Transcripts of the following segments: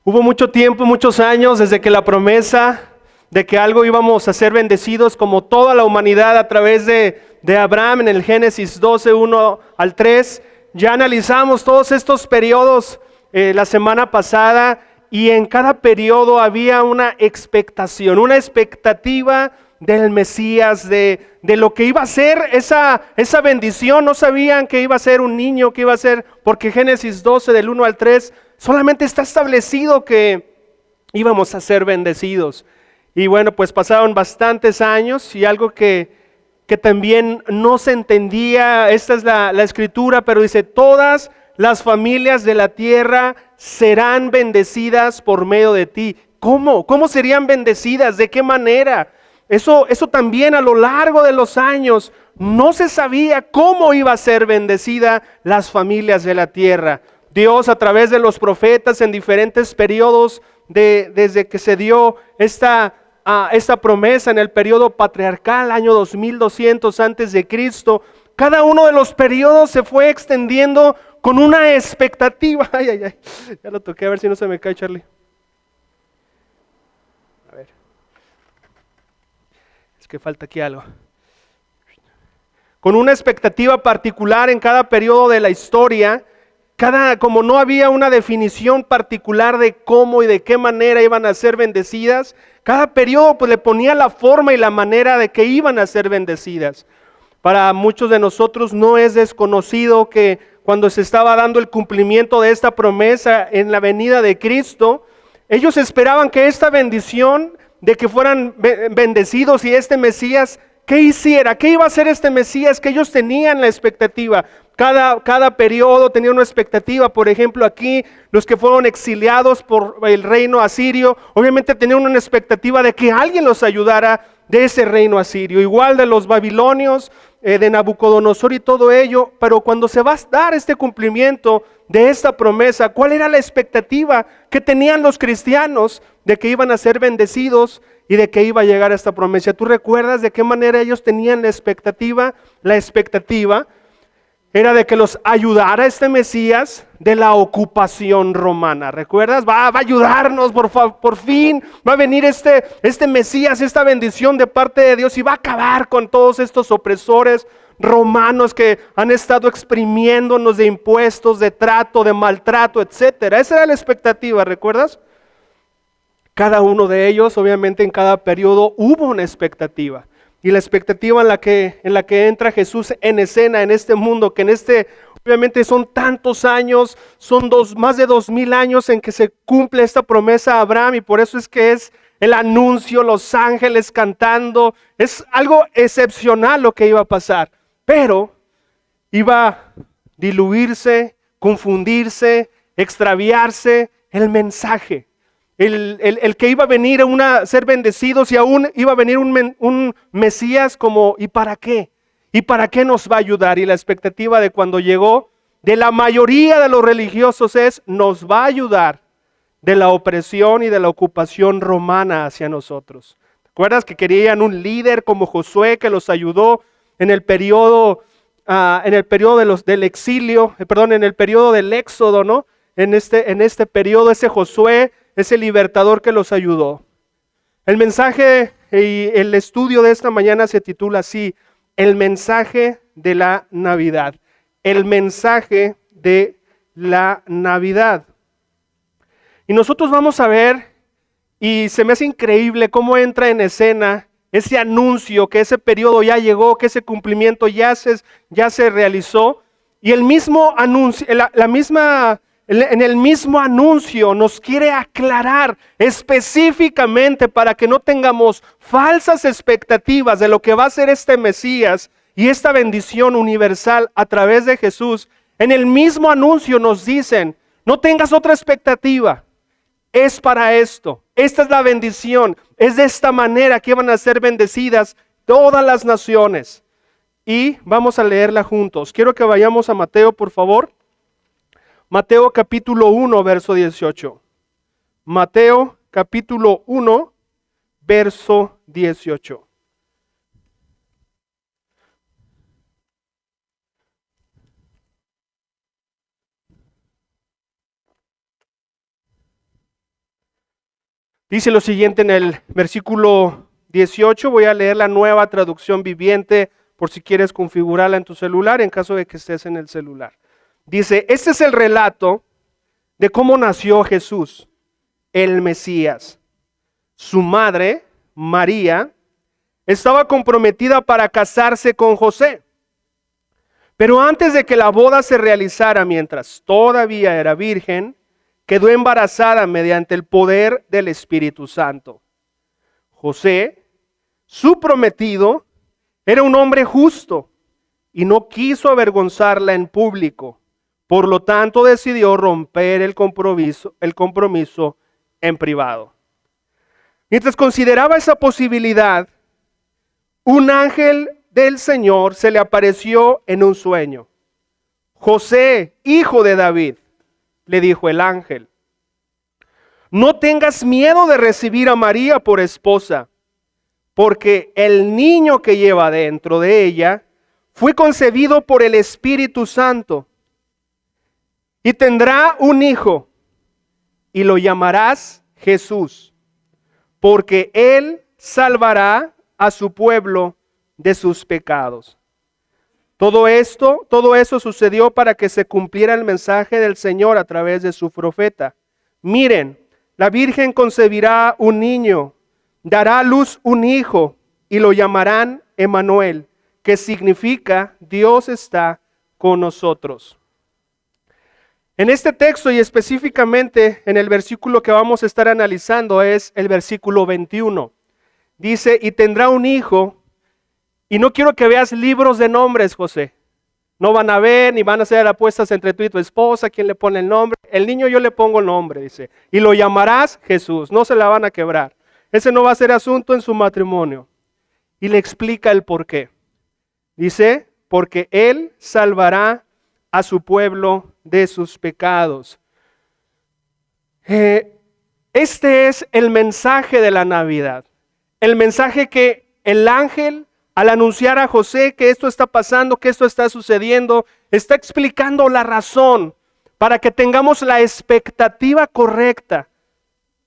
Hubo mucho tiempo, muchos años desde que la promesa de que algo íbamos a ser bendecidos como toda la humanidad a través de Abraham en el Génesis 12, 1 al 3. Ya analizamos todos estos periodos la semana pasada y en cada periodo había una expectación, una expectativa del Mesías, de lo que iba a ser esa bendición. No sabían que iba a ser un niño, que iba a ser, porque Génesis 12 del 1 al 3 solamente está establecido que íbamos a ser bendecidos. Y bueno, pues pasaron bastantes años y algo que también no se entendía, esta es la escritura, pero dice, todas las familias de la tierra serán bendecidas por medio de ti. ¿Cómo? ¿Cómo serían bendecidas? ¿De qué manera? Eso también a lo largo de los años no se sabía cómo iba a ser bendecida las familias de la tierra. Dios a través de los profetas en diferentes periodos desde que se dio esta promesa en el periodo patriarcal, año 2200 antes de Cristo, cada uno de los periodos se fue extendiendo con una expectativa. Ay, ay, ay, ya lo toqué, a ver si no se me cae, Charlie. A ver, es que falta aquí algo. Con una expectativa particular en cada periodo de la historia, como no había una definición particular de cómo y de qué manera iban a ser bendecidas, cada periodo pues le ponía la forma y la manera de que iban a ser bendecidas. Para muchos de nosotros no es desconocido que cuando se estaba dando el cumplimiento de esta promesa en la venida de Cristo, ellos esperaban que esta bendición de que fueran bendecidos y este Mesías, ¿qué hiciera? ¿Qué iba a hacer este Mesías? Que ellos tenían la expectativa. Cada periodo tenía una expectativa. Por ejemplo, aquí los que fueron exiliados por el reino asirio, obviamente tenían una expectativa de que alguien los ayudara de ese reino asirio. Igual de los babilonios, de Nabucodonosor y todo ello. Pero cuando se va a dar este cumplimiento de esta promesa, ¿cuál era la expectativa que tenían los cristianos de que iban a ser bendecidos y de que iba a llegar esta promesa? ¿Tú recuerdas de qué manera ellos tenían la expectativa? La expectativa era de que los ayudara este Mesías de la ocupación romana. ¿Recuerdas? Va a ayudarnos, por fin va a venir este Mesías, esta bendición de parte de Dios y va a acabar con todos estos opresores romanos que han estado exprimiéndonos de impuestos, de trato, de maltrato, etcétera. Esa era la expectativa, ¿recuerdas? Cada uno de ellos, obviamente en cada periodo hubo una expectativa. Y la expectativa en la que entra Jesús en escena, en este mundo, que obviamente son tantos años, son más de 2000 años en que se cumple esta promesa a Abraham, y por eso es que es el anuncio, los ángeles cantando, es algo excepcional lo que iba a pasar, pero iba a diluirse, confundirse, extraviarse el mensaje. El que iba a venir a ser bendecidos y aún iba a venir un Mesías como, ¿y para qué? ¿Y para qué nos va a ayudar? Y la expectativa de cuando llegó, de la mayoría de los religiosos es, nos va a ayudar de la opresión y de la ocupación romana hacia nosotros. ¿Te acuerdas que querían un líder como Josué que los ayudó en el periodo del exilio, en el periodo del éxodo, ¿no? En este periodo, ese Josué, ese libertador que los ayudó. El mensaje y el estudio de esta mañana se titula así: el mensaje de la Navidad. El mensaje de la Navidad. Y nosotros vamos a ver, y se me hace increíble cómo entra en escena ese anuncio, que ese periodo ya llegó, que ese cumplimiento ya se realizó. Y el mismo anuncio, en el mismo anuncio nos quiere aclarar específicamente para que no tengamos falsas expectativas de lo que va a ser este Mesías y esta bendición universal a través de Jesús. En el mismo anuncio nos dicen, no tengas otra expectativa, es para esto, esta es la bendición, es de esta manera que van a ser bendecidas todas las naciones. Y vamos a leerla juntos. Quiero que vayamos a Mateo, por favor. Mateo capítulo 1, verso 18. Mateo capítulo 1, verso 18. Dice lo siguiente en el versículo 18, voy a leer la Nueva Traducción Viviente por si quieres configurarla en tu celular en caso de que estés en el celular. Dice, este es el relato de cómo nació Jesús, el Mesías. Su madre, María, estaba comprometida para casarse con José. Pero antes de que la boda se realizara, mientras todavía era virgen, quedó embarazada mediante el poder del Espíritu Santo. José, su prometido, era un hombre justo y no quiso avergonzarla en público. Por lo tanto, decidió romper el compromiso en privado. Mientras consideraba esa posibilidad, un ángel del Señor se le apareció en un sueño. José, hijo de David, le dijo el ángel, no tengas miedo de recibir a María por esposa, porque el niño que lleva dentro de ella fue concebido por el Espíritu Santo y tendrá un hijo y lo llamarás Jesús, porque él salvará a su pueblo de sus pecados. Todo eso sucedió para que se cumpliera el mensaje del Señor a través de su profeta. Miren, la Virgen concebirá un niño, dará a luz un hijo y lo llamarán Emmanuel, que significa Dios está con nosotros. En este texto y específicamente en el versículo que vamos a estar analizando es el versículo 21. Dice, y tendrá un hijo. Y no quiero que veas libros de nombres, José. No van a ver ni van a hacer apuestas entre tú y tu esposa, quién le pone el nombre. El niño yo le pongo el nombre, dice. Y lo llamarás Jesús, no se la van a quebrar. Ese no va a ser asunto en su matrimonio. Y le explica el por qué. Dice, porque él salvará a su pueblo de sus pecados. Este es el mensaje de la Navidad. El mensaje que el ángel, al anunciar a José que esto está pasando, que esto está sucediendo, está explicando la razón para que tengamos la expectativa correcta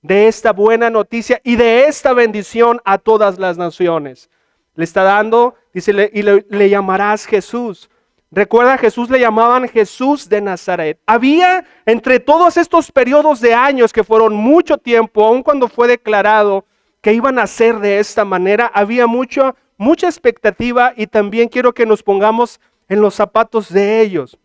de esta buena noticia y de esta bendición a todas las naciones. Le está dando, dice, le llamarás Jesús. Recuerda, a Jesús le llamaban Jesús de Nazaret. Había entre todos estos periodos de años que fueron mucho tiempo, aun cuando fue declarado que iban a ser de esta manera, había mucha expectativa y también quiero que nos pongamos en los zapatos de ellos.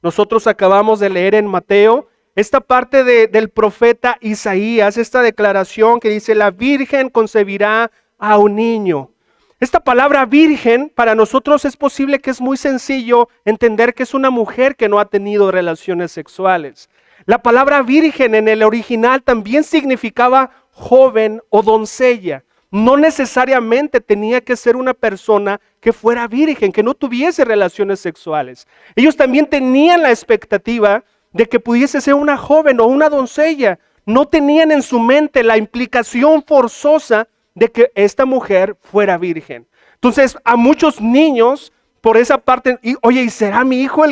Nosotros acabamos de leer en Mateo esta parte del profeta Isaías, esta declaración que dice, la Virgen concebirá a un niño. Esta palabra virgen para nosotros es posible que es muy sencillo entender que es una mujer que no ha tenido relaciones sexuales. La palabra virgen en el original también significaba joven o doncella. No necesariamente tenía que ser una persona que fuera virgen, que no tuviese relaciones sexuales. Ellos también tenían la expectativa de que pudiese ser una joven o una doncella. No tenían en su mente la implicación forzosa de que esta mujer fuera virgen. Entonces, a muchos niños, por esa parte, oye, ¿y será mi hijo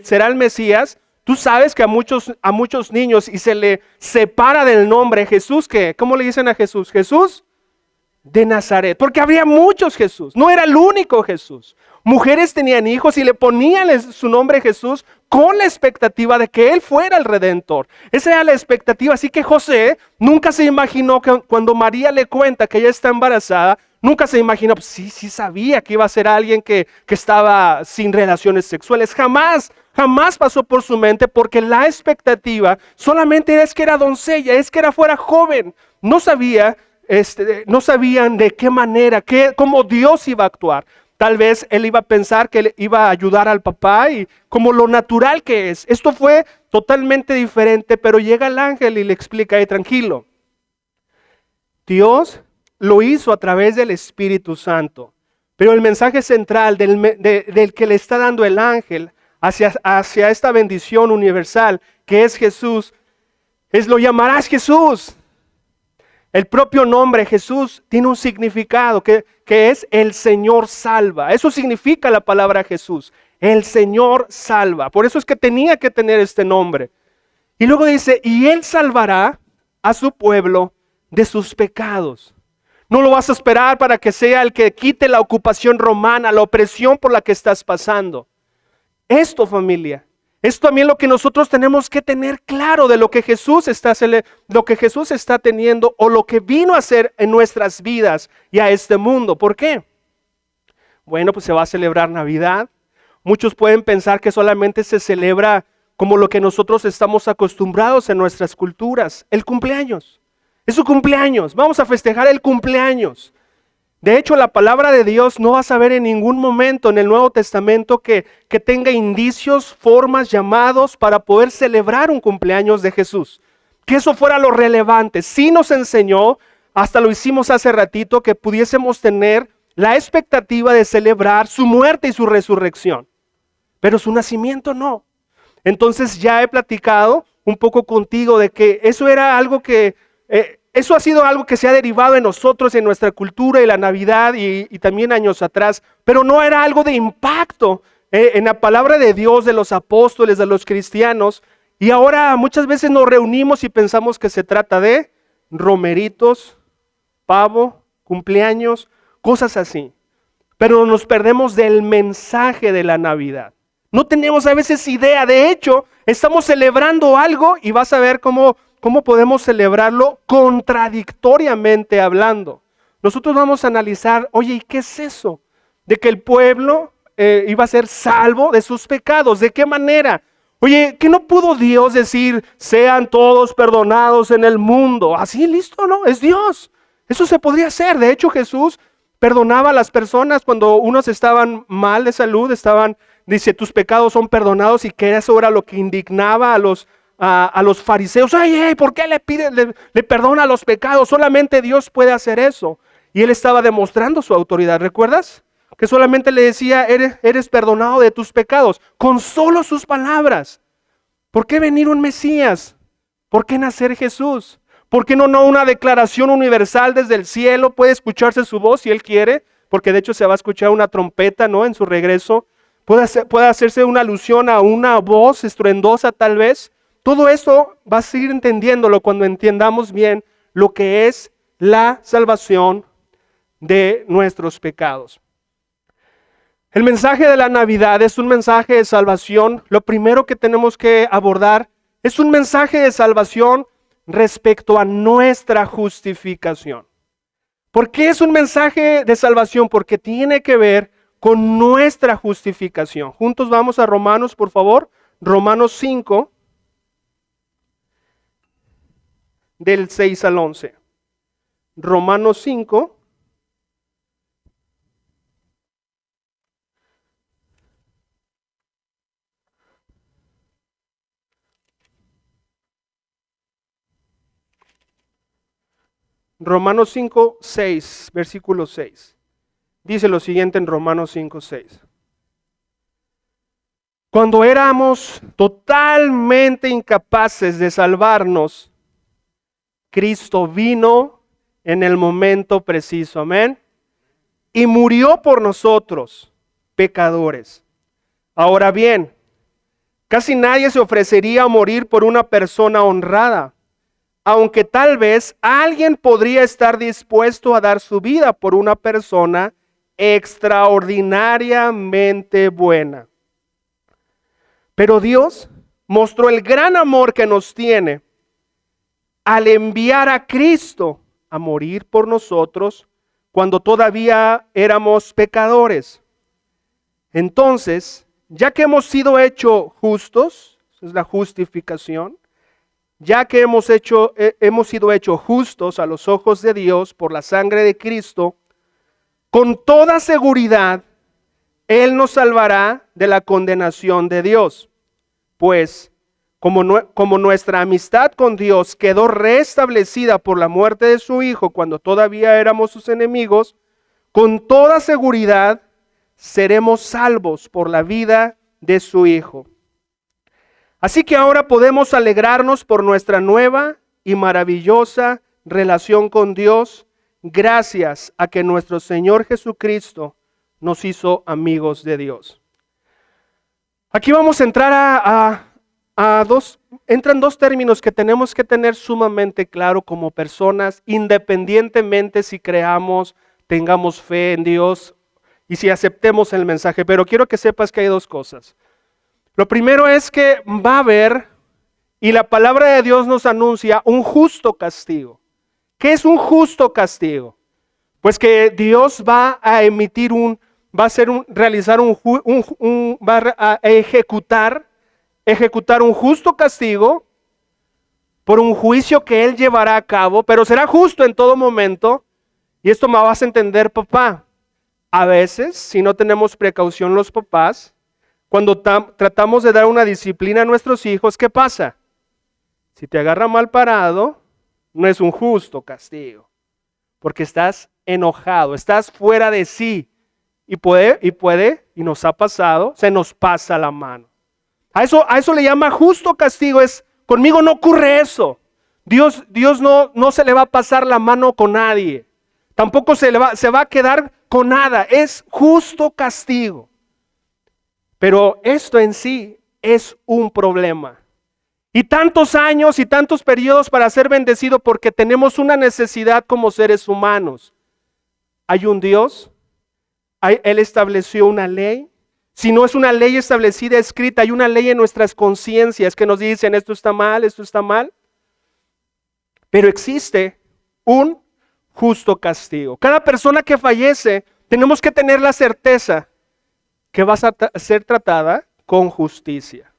será el Mesías? Tú sabes que a muchos niños y se le separa del nombre Jesús, ¿cómo le dicen a Jesús? Jesús de Nazaret, porque había muchos Jesús, no era el único Jesús. Mujeres tenían hijos y le ponían su nombre Jesús con la expectativa de que él fuera el Redentor. Esa era la expectativa, así que José nunca se imaginó que cuando María le cuenta que ella está embarazada, nunca se imaginó, pues sí sabía que iba a ser alguien que estaba sin relaciones sexuales. Jamás pasó por su mente, porque la expectativa solamente es que era doncella, es que fuera joven. No sabían de qué manera, cómo Dios iba a actuar. Tal vez él iba a pensar que él iba a ayudar al papá y como lo natural que es. Esto fue totalmente diferente, pero llega el ángel y le explica, tranquilo. Dios lo hizo a través del Espíritu Santo, pero el mensaje central del que le está dando el ángel hacia esta bendición universal que es Jesús, lo llamarás Jesús. El propio nombre Jesús tiene un significado que es el Señor salva. Eso significa la palabra Jesús, el Señor salva. Por eso es que tenía que tener este nombre. Y luego dice, y Él salvará a su pueblo de sus pecados. No lo vas a esperar para que sea el que quite la ocupación romana, la opresión por la que estás pasando. Esto, familia, es también lo que nosotros tenemos que tener claro de lo que Jesús está teniendo o lo que vino a hacer en nuestras vidas y a este mundo. ¿Por qué? Bueno, pues se va a celebrar Navidad. Muchos pueden pensar que solamente se celebra como lo que nosotros estamos acostumbrados en nuestras culturas, el cumpleaños. Es su cumpleaños, vamos a festejar el cumpleaños. De hecho, la palabra de Dios no vas a ver en ningún momento en el Nuevo Testamento que tenga indicios, formas, llamados para poder celebrar un cumpleaños de Jesús. Que eso fuera lo relevante. Sí nos enseñó, hasta lo hicimos hace ratito, que pudiésemos tener la expectativa de celebrar su muerte y su resurrección. Pero su nacimiento no. Entonces ya he platicado un poco contigo de que eso era algo que... eso ha sido algo que se ha derivado en nosotros, en nuestra cultura y la Navidad y también años atrás, pero no era algo de impacto en la palabra de Dios, de los apóstoles, de los cristianos. Y ahora muchas veces nos reunimos y pensamos que se trata de romeritos, pavo, cumpleaños, cosas así. Pero nos perdemos del mensaje de la Navidad. No tenemos a veces idea. De hecho, estamos celebrando algo y vas a ver cómo podemos celebrarlo contradictoriamente hablando. Nosotros vamos a analizar, oye, ¿y qué es eso? De que el pueblo iba a ser salvo de sus pecados. ¿De qué manera? Oye, ¿qué no pudo Dios decir, sean todos perdonados en el mundo? Así, listo, ¿no? Es Dios. Eso se podría hacer. De hecho, Jesús perdonaba a las personas cuando unos estaban mal de salud, dice, tus pecados son perdonados, y que eso era lo que indignaba a los fariseos. Ay, ¿por qué le perdona los pecados? Solamente Dios puede hacer eso. Y él estaba demostrando su autoridad, ¿recuerdas? Que solamente le decía, eres perdonado de tus pecados, con solo sus palabras. ¿Por qué venir un Mesías? ¿Por qué nacer Jesús? ¿Por qué no una declaración universal desde el cielo? Puede escucharse su voz si Él quiere, porque de hecho se va a escuchar una trompeta, ¿no? En su regreso. Puede hacerse una alusión a una voz estruendosa tal vez. Todo esto vas a ir entendiéndolo cuando entiendamos bien lo que es la salvación de nuestros pecados. El mensaje de la Navidad es un mensaje de salvación. Lo primero que tenemos que abordar es un mensaje de salvación respecto a nuestra justificación. ¿Por qué es un mensaje de salvación? Porque tiene que ver con nuestra justificación. Juntos vamos a Romanos, por favor. Romanos 5, del 6 al 11. Romanos 5. Romanos 5, 6, versículo 6. Dice lo siguiente en Romanos 5, 6. Cuando éramos totalmente incapaces de salvarnos, Cristo vino en el momento preciso, amén, y murió por nosotros, pecadores. Ahora bien, casi nadie se ofrecería a morir por una persona honrada, aunque tal vez alguien podría estar dispuesto a dar su vida por una persona extraordinariamente buena. Pero Dios mostró el gran amor que nos tiene al enviar a Cristo a morir por nosotros cuando todavía éramos pecadores. Entonces, ya que hemos sido hechos justos, esa es la justificación, ya que hemos sido hechos justos a los ojos de Dios por la sangre de Cristo, con toda seguridad, Él nos salvará de la condenación de Dios. Pues, como nuestra amistad con Dios quedó restablecida por la muerte de su Hijo cuando todavía éramos sus enemigos, con toda seguridad seremos salvos por la vida de su Hijo. Así que ahora podemos alegrarnos por nuestra nueva y maravillosa relación con Dios, gracias a que nuestro Señor Jesucristo nos hizo amigos de Dios. Aquí vamos a entrar a entran dos términos que tenemos que tener sumamente claro como personas, independientemente si creamos, tengamos fe en Dios y si aceptemos el mensaje. Pero quiero que sepas que hay dos cosas. Lo primero es que va a haber, y la palabra de Dios nos anuncia, un justo castigo. ¿Qué es un justo castigo? Pues que Dios va a emitir ejecutar un justo castigo por un juicio que Él llevará a cabo, pero será justo en todo momento. Y esto me vas a entender, papá. A veces, si no tenemos precaución los papás, cuando tratamos de dar una disciplina a nuestros hijos, ¿qué pasa? Si te agarra mal parado, no es un justo castigo, porque estás enojado, estás fuera de sí, y nos ha pasado, se nos pasa la mano. A eso le llama justo castigo, conmigo no ocurre eso. Dios no se le va a pasar la mano con nadie, tampoco se va a quedar con nada, es justo castigo. Pero esto en sí es un problema. Y tantos años y tantos periodos para ser bendecido porque tenemos una necesidad como seres humanos. Hay un Dios, Él estableció una ley. Si no es una ley establecida, escrita, hay una ley en nuestras conciencias que nos dicen esto está mal, esto está mal. Pero existe un justo castigo. Cada persona que fallece, tenemos que tener la certeza que va a ser tratada con justicia.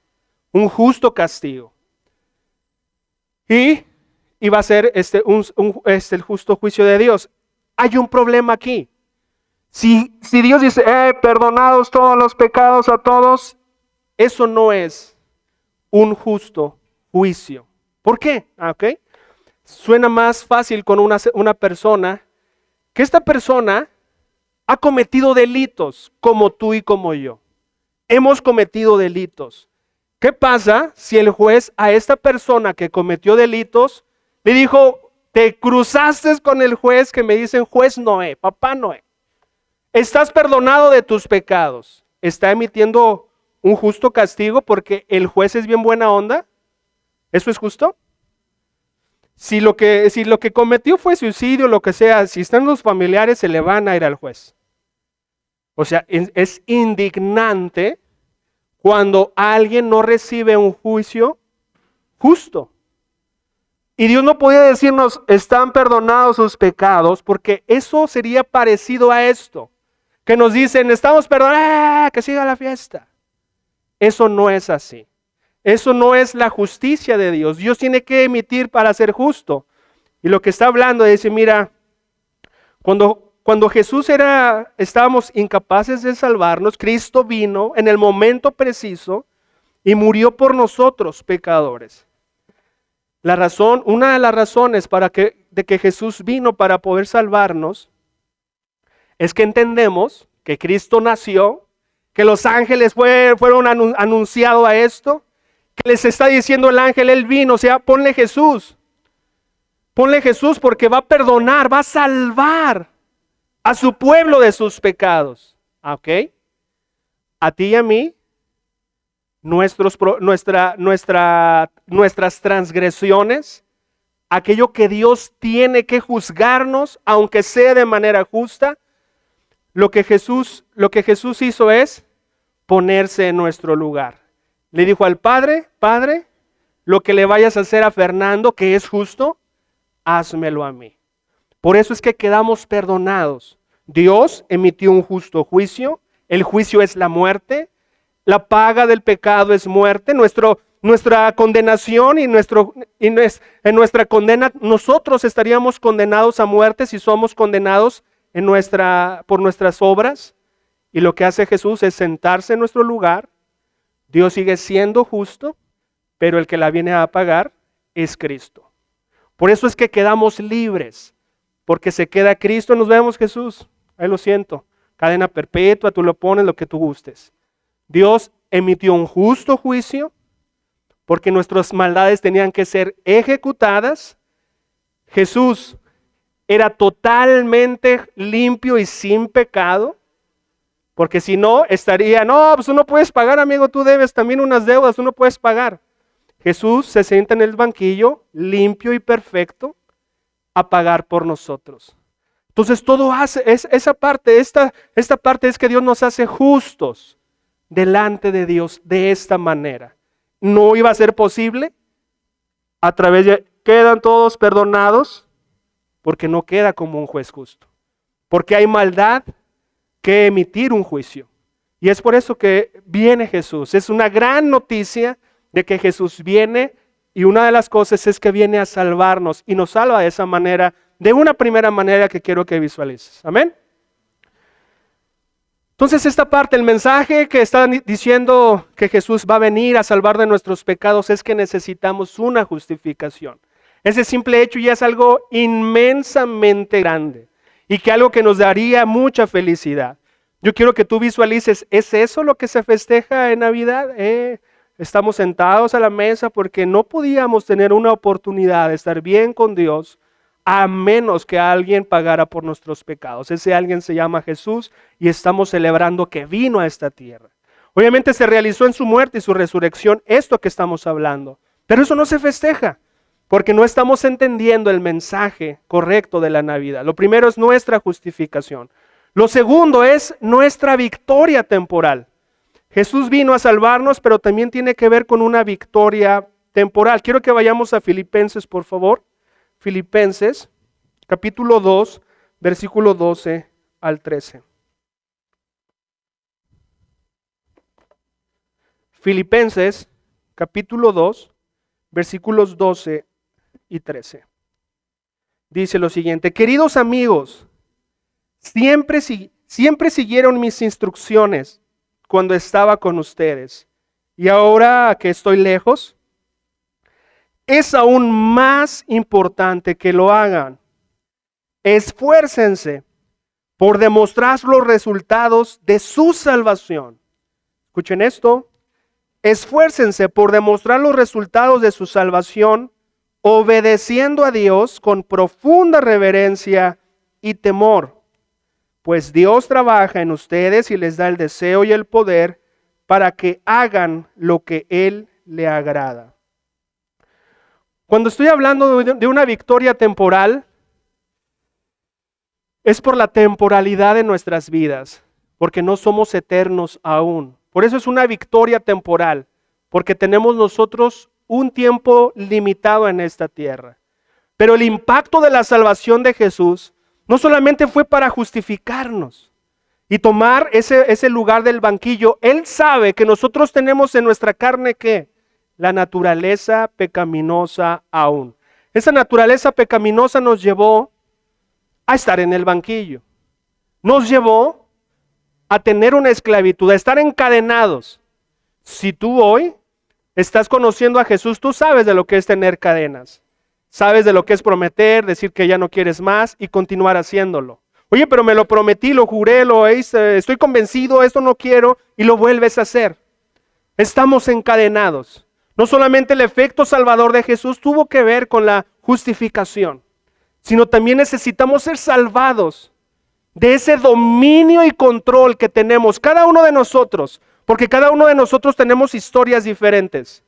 Un justo castigo. Y va a ser el justo juicio de Dios. Hay un problema aquí. Si Dios dice, perdonados todos los pecados a todos, eso no es un justo juicio. ¿Por qué? Okay. Suena más fácil con una persona, que esta persona ha cometido delitos como tú y como yo. Hemos cometido delitos. ¿Qué pasa si el juez a esta persona que cometió delitos le dijo, te cruzaste con el juez que me dicen juez Noé, papá Noé? Estás perdonado de tus pecados. ¿Está emitiendo un justo castigo porque el juez es bien buena onda? ¿Eso es justo? Si lo que cometió fue suicidio, lo que sea, si están los familiares, se le van a ir al juez. O sea, es indignante cuando alguien no recibe un juicio justo. Y Dios no podía decirnos, están perdonados sus pecados, porque eso sería parecido a esto. Que nos dicen, estamos perdonados, que siga la fiesta. Eso no es así. Eso no es la justicia de Dios. Dios tiene que emitir para ser justo. Y lo que está hablando dice, mira, cuando Jesús estábamos incapaces de salvarnos, Cristo vino en el momento preciso y murió por nosotros, pecadores. Una de las razones de que Jesús vino para poder salvarnos es que entendemos que Cristo nació, que los ángeles fueron anunciados a esto, que les está diciendo el ángel, Él vino, o sea, ponle Jesús porque va a perdonar, va a salvar a su pueblo de sus pecados. ¿Ok? A ti y a mí, nuestras transgresiones, aquello que Dios tiene que juzgarnos, aunque sea de manera justa, lo que Jesús hizo es ponerse en nuestro lugar. Le dijo al Padre, Padre, lo que le vayas a hacer a Fernando, que es justo, házmelo a mí. Por eso es que quedamos perdonados. Dios emitió un justo juicio, el juicio es la muerte, la paga del pecado es muerte, nuestra condenación en nuestra condena, nosotros estaríamos condenados a muerte si somos condenados por nuestras obras. Y lo que hace Jesús es sentarse en nuestro lugar. Dios sigue siendo justo, pero el que la viene a pagar es Cristo. Por eso es que quedamos libres, porque se queda Cristo. Nos vemos, Jesús. Ahí lo siento. Cadena perpetua, tú lo pones lo que tú gustes. Dios emitió un justo juicio porque nuestras maldades tenían que ser ejecutadas. Jesús era totalmente limpio y sin pecado, porque si no, no, pues tú no puedes pagar, amigo, tú debes también unas deudas, tú no puedes pagar. Jesús se sienta en el banquillo, limpio y perfecto, a pagar por nosotros. Entonces todo esta parte es que Dios nos hace justos delante de Dios de esta manera. No iba a ser posible quedan todos perdonados, porque no queda como un juez justo. Porque hay maldad que emitir un juicio. Y es por eso que viene Jesús. Es una gran noticia de que Jesús viene, y una de las cosas es que viene a salvarnos y nos salva de esa manera, de una primera manera que quiero que visualices. Amén. Entonces esta parte, el mensaje que está diciendo que Jesús va a venir a salvar de nuestros pecados es que necesitamos una justificación. Ese simple hecho ya es algo inmensamente grande y que algo que nos daría mucha felicidad. Yo quiero que tú visualices, ¿es eso lo que se festeja en Navidad? Estamos sentados a la mesa porque no podíamos tener una oportunidad de estar bien con Dios a menos que alguien pagara por nuestros pecados. Ese alguien se llama Jesús y estamos celebrando que vino a esta tierra. Obviamente se realizó en su muerte y su resurrección esto que estamos hablando, pero eso no se festeja porque no estamos entendiendo el mensaje correcto de la Navidad. Lo primero es nuestra justificación. Lo segundo es nuestra victoria temporal. Jesús vino a salvarnos, pero también tiene que ver con una victoria temporal. Quiero que vayamos a Filipenses, por favor. Filipenses, capítulo 2, versículo 12 al 13. Filipenses, capítulo 2, versículos 12 y 13. Dice lo siguiente: queridos amigos, siempre siguieron mis instrucciones cuando estaba con ustedes, y ahora que estoy lejos, es aún más importante que lo hagan. Esfuércense por demostrar los resultados de su salvación. Escuchen esto. Esfuércense por demostrar los resultados de su salvación, obedeciendo a Dios con profunda reverencia y temor, pues Dios trabaja en ustedes y les da el deseo y el poder para que hagan lo que Él le agrada. Cuando estoy hablando de una victoria temporal, es por la temporalidad de nuestras vidas, porque no somos eternos aún. Por eso es una victoria temporal, porque tenemos nosotros un tiempo limitado en esta tierra. Pero el impacto de la salvación de Jesús no solamente fue para justificarnos y tomar ese lugar del banquillo. Él sabe que nosotros tenemos en nuestra carne ¿qué? La naturaleza pecaminosa aún. Esa naturaleza pecaminosa nos llevó a estar en el banquillo. Nos llevó a tener una esclavitud, a estar encadenados. Si tú hoy estás conociendo a Jesús, tú sabes de lo que es tener cadenas. Sabes de lo que es prometer, decir que ya no quieres más y continuar haciéndolo. Oye, pero me lo prometí, lo juré, lo hice, estoy convencido, esto no quiero, y lo vuelves a hacer. Estamos encadenados. No solamente el efecto salvador de Jesús tuvo que ver con la justificación, sino también necesitamos ser salvados de ese dominio y control que tenemos cada uno de nosotros, porque cada uno de nosotros tenemos historias diferentes.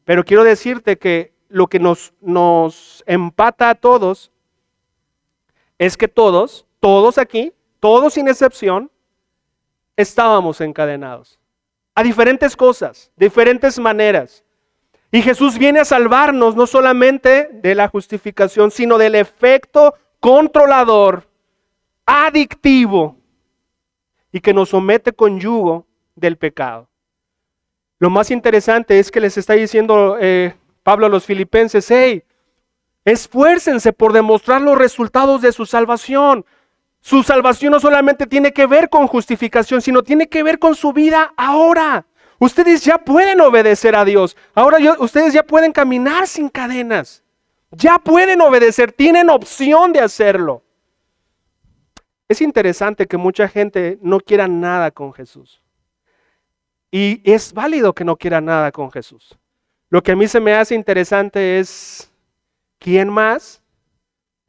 Pero quiero decirte que lo que nos empata a todos es que todos aquí, todos sin excepción, estábamos encadenados a diferentes cosas, diferentes maneras. Y Jesús viene a salvarnos no solamente de la justificación, sino del efecto controlador, adictivo, y que nos somete con yugo del pecado. Lo más interesante es que les está diciendo Pablo a los filipenses: hey, esfuércense por demostrar los resultados de su salvación. Su salvación no solamente tiene que ver con justificación, sino tiene que ver con su vida ahora. Ustedes ya pueden obedecer a Dios. Ahora ustedes ya pueden caminar sin cadenas. Ya pueden obedecer, tienen opción de hacerlo. Es interesante que mucha gente no quiera nada con Jesús. Y es válido que no quiera nada con Jesús. Lo que a mí se me hace interesante es, ¿quién más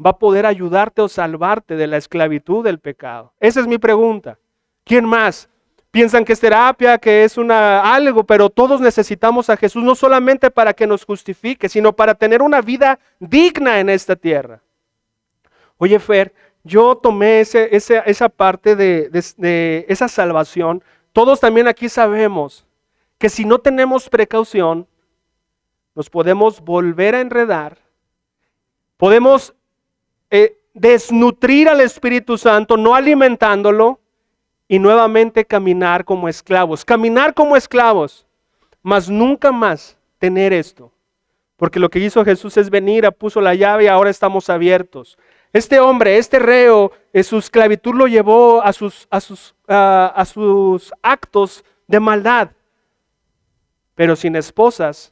va a poder ayudarte o salvarte de la esclavitud del pecado? Esa es mi pregunta. ¿Quién más? piensan que es terapia, que es algo, pero todos necesitamos a Jesús, no solamente para que nos justifique, sino para tener una vida digna en esta tierra. Oye, Fer, yo tomé esa parte de esa salvación. Todos también aquí sabemos que si no tenemos precaución, nos podemos volver a enredar, podemos desnutrir al Espíritu Santo, no alimentándolo, y nuevamente caminar como esclavos. Caminar como esclavos, mas nunca más tener esto. Porque lo que hizo Jesús es venir, puso la llave y ahora estamos abiertos. Este hombre, este reo, su esclavitud lo llevó a sus actos de maldad. Pero sin esposas,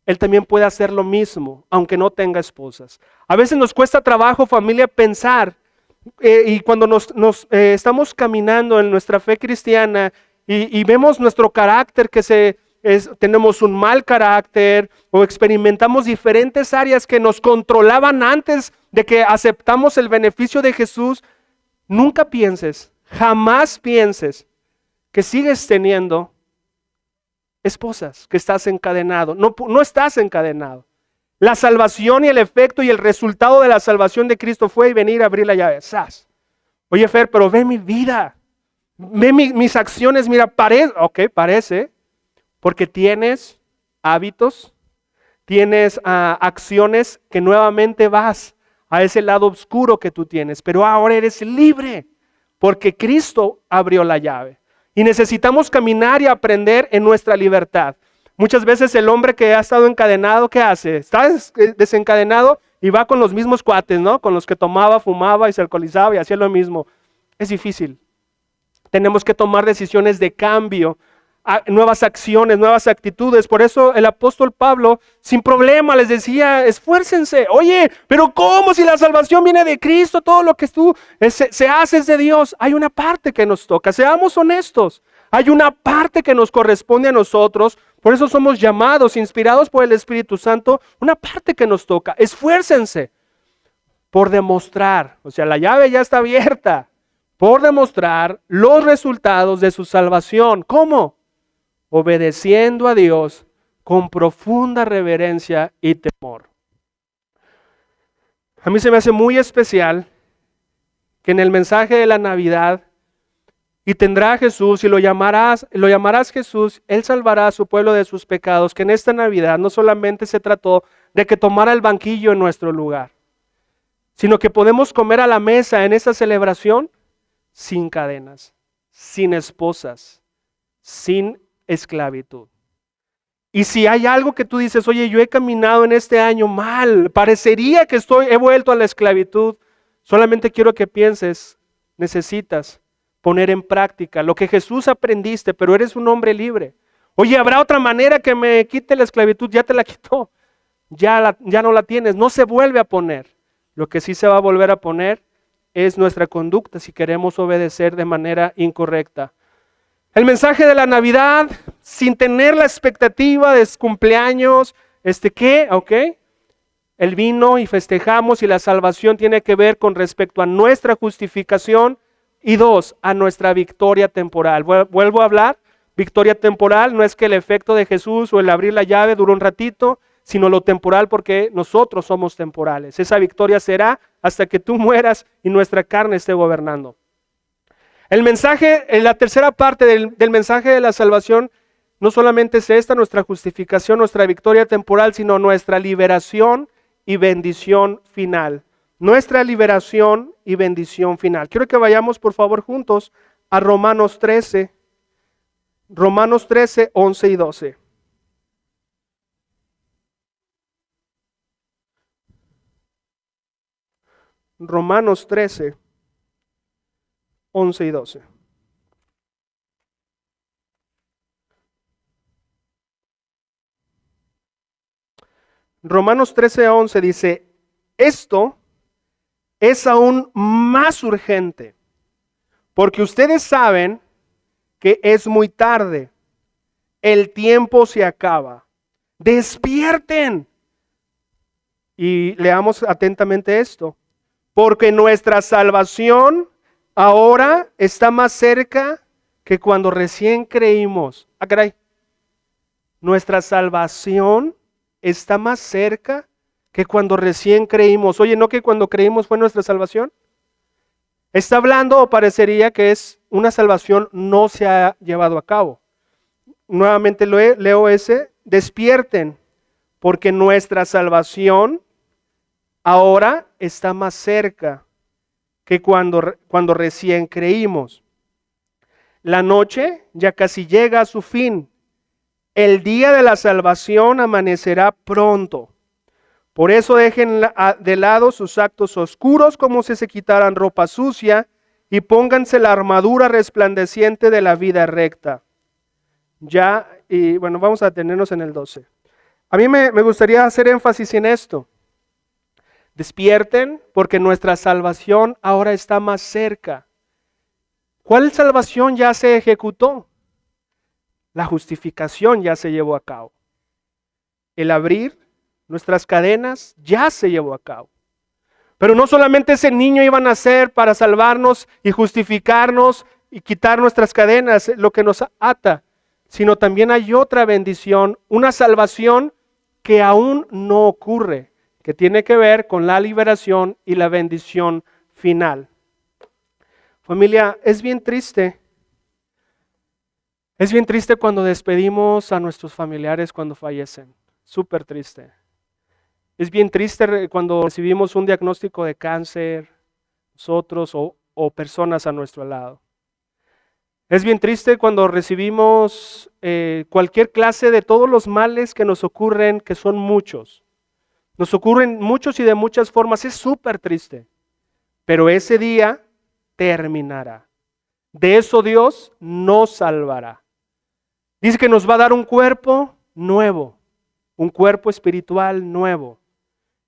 él también puede hacer lo mismo, aunque no tenga esposas. A veces nos cuesta trabajo, familia, pensar, y cuando estamos caminando en nuestra fe cristiana y vemos nuestro carácter tenemos un mal carácter o experimentamos diferentes áreas que nos controlaban antes de que aceptamos el beneficio de Jesús, nunca pienses, jamás pienses que sigues teniendo esposas, que estás encadenado. No estás encadenado. La salvación y el efecto y el resultado de la salvación de Cristo fue venir a abrir la llave. ¡Zas! Oye, Fer, pero ve mi vida, ve mis acciones, mira, parece, porque tienes hábitos, tienes acciones que nuevamente vas a ese lado oscuro que tú tienes, pero ahora eres libre, porque Cristo abrió la llave. Y necesitamos caminar y aprender en nuestra libertad. Muchas veces el hombre que ha estado encadenado, ¿qué hace? Está desencadenado y va con los mismos cuates, ¿no? Con los que tomaba, fumaba y se alcoholizaba y hacía lo mismo. Es difícil. Tenemos que tomar decisiones de cambio, nuevas acciones, nuevas actitudes. Por eso el apóstol Pablo, sin problema, les decía, esfuércense. Oye, pero ¿cómo si la salvación viene de Cristo? Todo lo que se hace es de Dios. Hay una parte que nos toca, seamos honestos. Hay una parte que nos corresponde a nosotros. Por eso somos llamados, inspirados por el Espíritu Santo, una parte que nos toca. Esfuércense por demostrar, o sea, la llave ya está abierta, por demostrar los resultados de su salvación. ¿Cómo? Obedeciendo a Dios con profunda reverencia y temor. A mí se me hace muy especial que en el mensaje de la Navidad, y tendrá a Jesús y lo llamarás Jesús, Él salvará a su pueblo de sus pecados, que en esta Navidad no solamente se trató de que tomara el banquillo en nuestro lugar, sino que podemos comer a la mesa en esta celebración sin cadenas, sin esposas, sin esclavitud. Y si hay algo que tú dices, oye, yo he caminado en este año mal, parecería que he vuelto a la esclavitud, solamente quiero que pienses, necesitas poner en práctica lo que Jesús aprendiste, pero eres un hombre libre. Oye, ¿habrá otra manera que me quite la esclavitud? Ya te la quitó, ya no la tienes, no se vuelve a poner. Lo que sí se va a volver a poner es nuestra conducta si queremos obedecer de manera incorrecta. El mensaje de la Navidad, sin tener la expectativa de cumpleaños, el vino y festejamos, y la salvación tiene que ver con respecto a nuestra justificación y 2, a nuestra victoria temporal. Vuelvo a hablar, victoria temporal no es que el efecto de Jesús o el abrir la llave dure un ratito, sino lo temporal, porque nosotros somos temporales. Esa victoria será hasta que tú mueras y nuestra carne esté gobernando. El mensaje, en la tercera parte del mensaje de la salvación, no solamente es esta, nuestra justificación, nuestra victoria temporal, sino nuestra liberación y bendición final. Nuestra liberación y bendición final. Quiero que vayamos por favor juntos a Romanos 13, 11 y 12. Romanos 13, 11 y 12. Romanos 13, 11 dice, esto es aún más urgente, porque ustedes saben que es muy tarde, el tiempo se acaba. Despierten. Y leamos atentamente esto, porque nuestra salvación ahora está más cerca que cuando recién creímos, caray, nuestra salvación está más cerca que cuando recién creímos. Oye, ¿no que cuando creímos fue nuestra salvación? Está hablando, o parecería que es una salvación no se ha llevado a cabo. Nuevamente leo ese, despierten, porque nuestra salvación ahora está más cerca que cuando recién creímos. La noche ya casi llega a su fin. El día de la salvación amanecerá pronto. Por eso dejen de lado sus actos oscuros como si se quitaran ropa sucia y pónganse la armadura resplandeciente de la vida recta. Y bueno, vamos a detenernos en el 12. A mí me gustaría hacer énfasis en esto. Despierten porque nuestra salvación ahora está más cerca. ¿Cuál salvación ya se ejecutó? La justificación ya se llevó a cabo. El abrir nuestras cadenas ya se llevó a cabo. Pero no solamente ese niño iba a nacer para salvarnos y justificarnos y quitar nuestras cadenas, lo que nos ata, sino también hay otra bendición, una salvación que aún no ocurre, que tiene que ver con la liberación y la bendición final. Familia, es bien triste cuando despedimos a nuestros familiares cuando fallecen, súper triste. Es bien triste cuando recibimos un diagnóstico de cáncer, nosotros o personas a nuestro lado. Es bien triste cuando recibimos cualquier clase de todos los males que nos ocurren, que son muchos. Nos ocurren muchos y de muchas formas, es súper triste. Pero ese día terminará. De eso Dios nos salvará. Dice que nos va a dar un cuerpo nuevo, un cuerpo espiritual nuevo.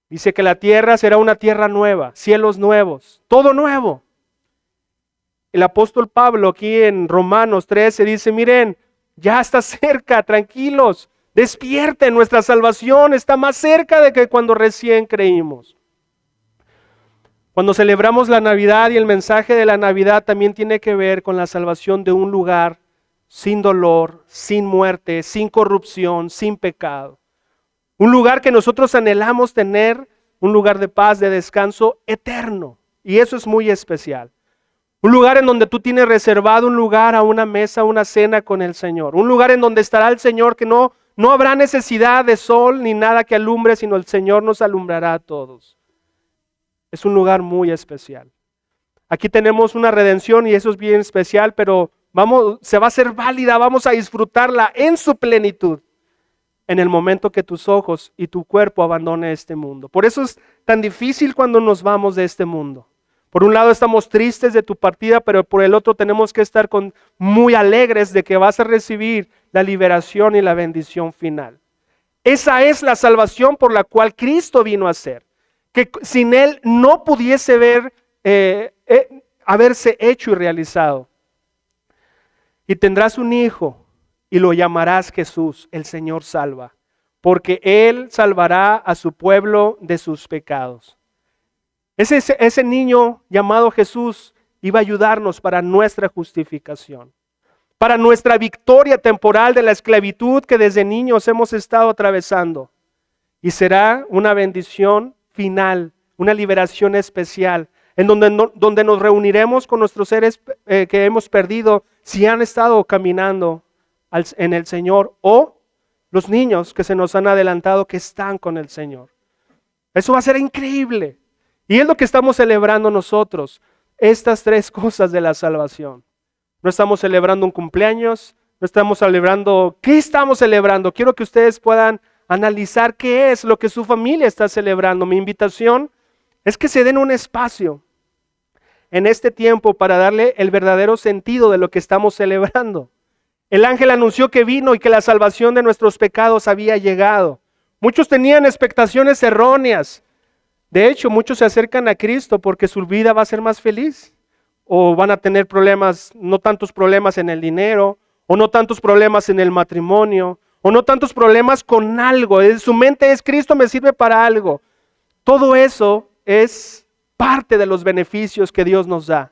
Dice que la tierra será una tierra nueva, cielos nuevos, todo nuevo. El apóstol Pablo aquí en Romanos 13 dice, miren, ya está cerca, tranquilos, despierten, nuestra salvación está más cerca de que cuando recién creímos. Cuando celebramos la Navidad y el mensaje de la Navidad también tiene que ver con la salvación de un lugar sin dolor, sin muerte, sin corrupción, sin pecado. Un lugar que nosotros anhelamos tener, un lugar de paz, de descanso eterno. Y eso es muy especial. Un lugar en donde tú tienes reservado un lugar a una mesa, una cena con el Señor. Un lugar en donde estará el Señor que no habrá necesidad de sol ni nada que alumbre, sino el Señor nos alumbrará a todos. Es un lugar muy especial. Aquí tenemos una redención y eso es bien especial, pero se va a hacer válida, vamos a disfrutarla en su plenitud en el momento que tus ojos y tu cuerpo abandone este mundo. Por eso es tan difícil cuando nos vamos de este mundo. Por un lado estamos tristes de tu partida, pero por el otro tenemos que estar muy alegres de que vas a recibir la liberación y la bendición final. Esa es la salvación por la cual Cristo vino a ser. Que sin Él no pudiese haberse hecho y realizado. Y tendrás un hijo y lo llamarás Jesús, el Señor salva, porque Él salvará a su pueblo de sus pecados. Ese niño llamado Jesús iba a ayudarnos para nuestra justificación, para nuestra victoria temporal de la esclavitud que desde niños hemos estado atravesando. Y será una bendición final, una liberación especial, en donde nos reuniremos con nuestros seres que hemos perdido si han estado caminando en el Señor, o los niños que se nos han adelantado que están con el Señor. Eso va a ser increíble. Y es lo que estamos celebrando nosotros, estas tres cosas de la salvación. No estamos celebrando un cumpleaños, no estamos celebrando, ¿qué estamos celebrando? Quiero que ustedes puedan analizar qué es lo que su familia está celebrando. Mi invitación es que se den un espacio en este tiempo para darle el verdadero sentido de lo que estamos celebrando. El ángel anunció que vino y que la salvación de nuestros pecados había llegado. Muchos tenían expectaciones erróneas. De hecho, muchos se acercan a Cristo porque su vida va a ser más feliz. O van a tener problemas, no tantos problemas en el dinero, o no tantos problemas en el matrimonio, o no tantos problemas con algo. En su mente es Cristo me sirve para algo. Todo eso es parte de los beneficios que Dios nos da.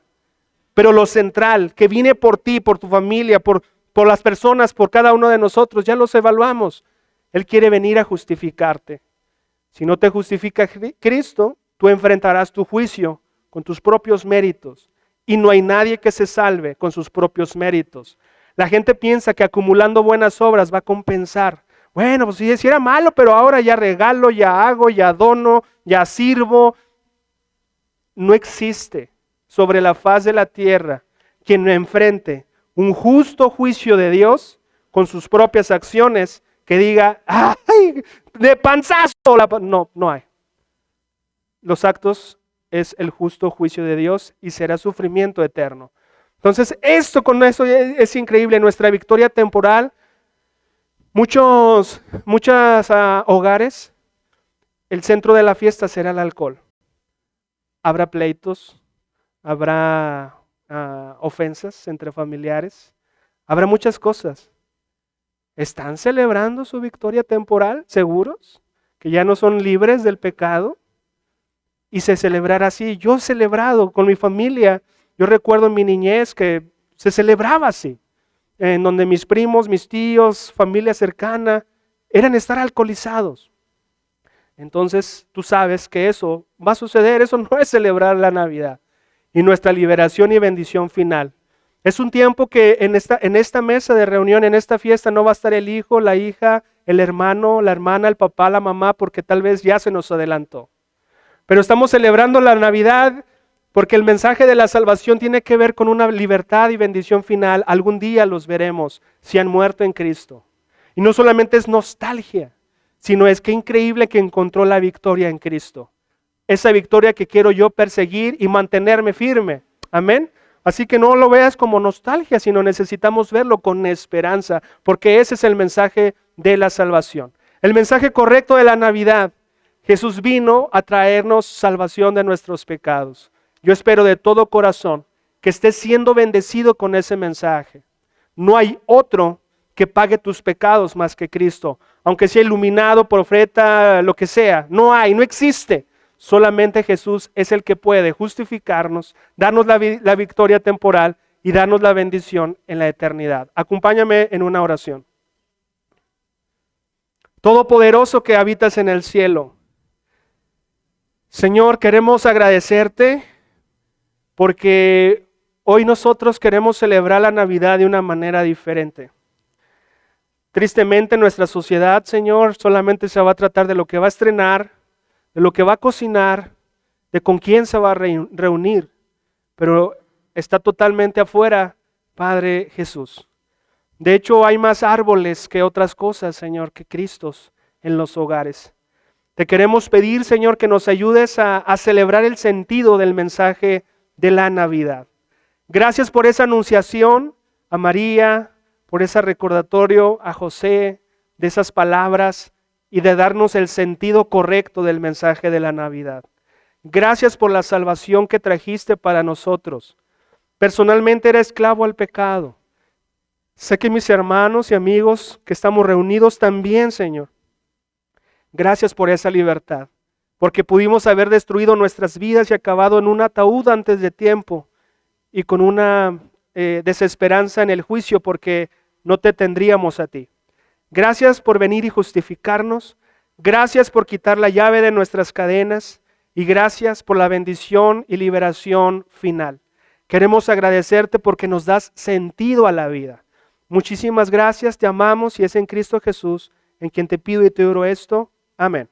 Pero lo central, que vine por ti, por tu familia, por las personas, por cada uno de nosotros, ya los evaluamos. Él quiere venir a justificarte. Si no te justifica Cristo, tú enfrentarás tu juicio con tus propios méritos. Y no hay nadie que se salve con sus propios méritos. La gente piensa que acumulando buenas obras va a compensar. Bueno, pues si era malo, pero ahora ya regalo, ya hago, ya dono, ya sirvo. No existe sobre la faz de la tierra quien enfrente un justo juicio de Dios con sus propias acciones que diga, ¡ay, de panzazo! No hay. Los actos es el justo juicio de Dios y será sufrimiento eterno. Entonces, con eso es increíble. Nuestra victoria temporal, muchos hogares, el centro de la fiesta será el alcohol. Habrá pleitos, habrá ofensas entre familiares, habrá muchas cosas. ¿Están celebrando su victoria temporal? ¿Seguros? ¿Que ya no son libres del pecado? Y se celebrará así. Yo he celebrado con mi familia. Yo recuerdo en mi niñez que se celebraba así. En donde mis primos, mis tíos, familia cercana, eran estar alcoholizados. Entonces tú sabes que eso va a suceder. Eso no es celebrar la Navidad y nuestra liberación y bendición final. Es un tiempo que en esta mesa de reunión, en esta fiesta, no va a estar el hijo, la hija, el hermano, la hermana, el papá, la mamá, porque tal vez ya se nos adelantó. Pero estamos celebrando la Navidad porque el mensaje de la salvación tiene que ver con una libertad y bendición final. Algún día los veremos si han muerto en Cristo. Y no solamente es nostalgia, sino es que increíble que encontró la victoria en Cristo. Esa victoria que quiero yo perseguir y mantenerme firme. Amén. Así que no lo veas como nostalgia, sino necesitamos verlo con esperanza, porque ese es el mensaje de la salvación. El mensaje correcto de la Navidad. Jesús vino a traernos salvación de nuestros pecados. Yo espero de todo corazón que estés siendo bendecido con ese mensaje. No hay otro que pague tus pecados más que Cristo. Aunque sea iluminado, profeta, lo que sea. No existe. Solamente Jesús es el que puede justificarnos, darnos la victoria temporal y darnos la bendición en la eternidad. Acompáñame en una oración. Todopoderoso que habitas en el cielo, Señor, queremos agradecerte porque hoy nosotros queremos celebrar la Navidad de una manera diferente. Tristemente nuestra sociedad, Señor, solamente se va a tratar de lo que va a estrenar, de lo que va a cocinar, de con quién se va a reunir, pero está totalmente afuera, Padre Jesús. De hecho, hay más árboles que otras cosas, Señor, que Cristos en los hogares. Te queremos pedir, Señor, que nos ayudes a celebrar el sentido del mensaje de la Navidad. Gracias por esa anunciación a María, por ese recordatorio a José, de esas palabras y de darnos el sentido correcto del mensaje de la Navidad. Gracias por la salvación que trajiste para nosotros. Personalmente era esclavo al pecado. Sé que mis hermanos y amigos que estamos reunidos también, Señor. Gracias por esa libertad, porque pudimos haber destruido nuestras vidas y acabado en un ataúd antes de tiempo y con una desesperanza en el juicio porque no te tendríamos a ti. Gracias por venir y justificarnos. Gracias por quitar la llave de nuestras cadenas y gracias por la bendición y liberación final. Queremos agradecerte porque nos das sentido a la vida. Muchísimas gracias, te amamos y es en Cristo Jesús en quien te pido y te oro esto. Amén.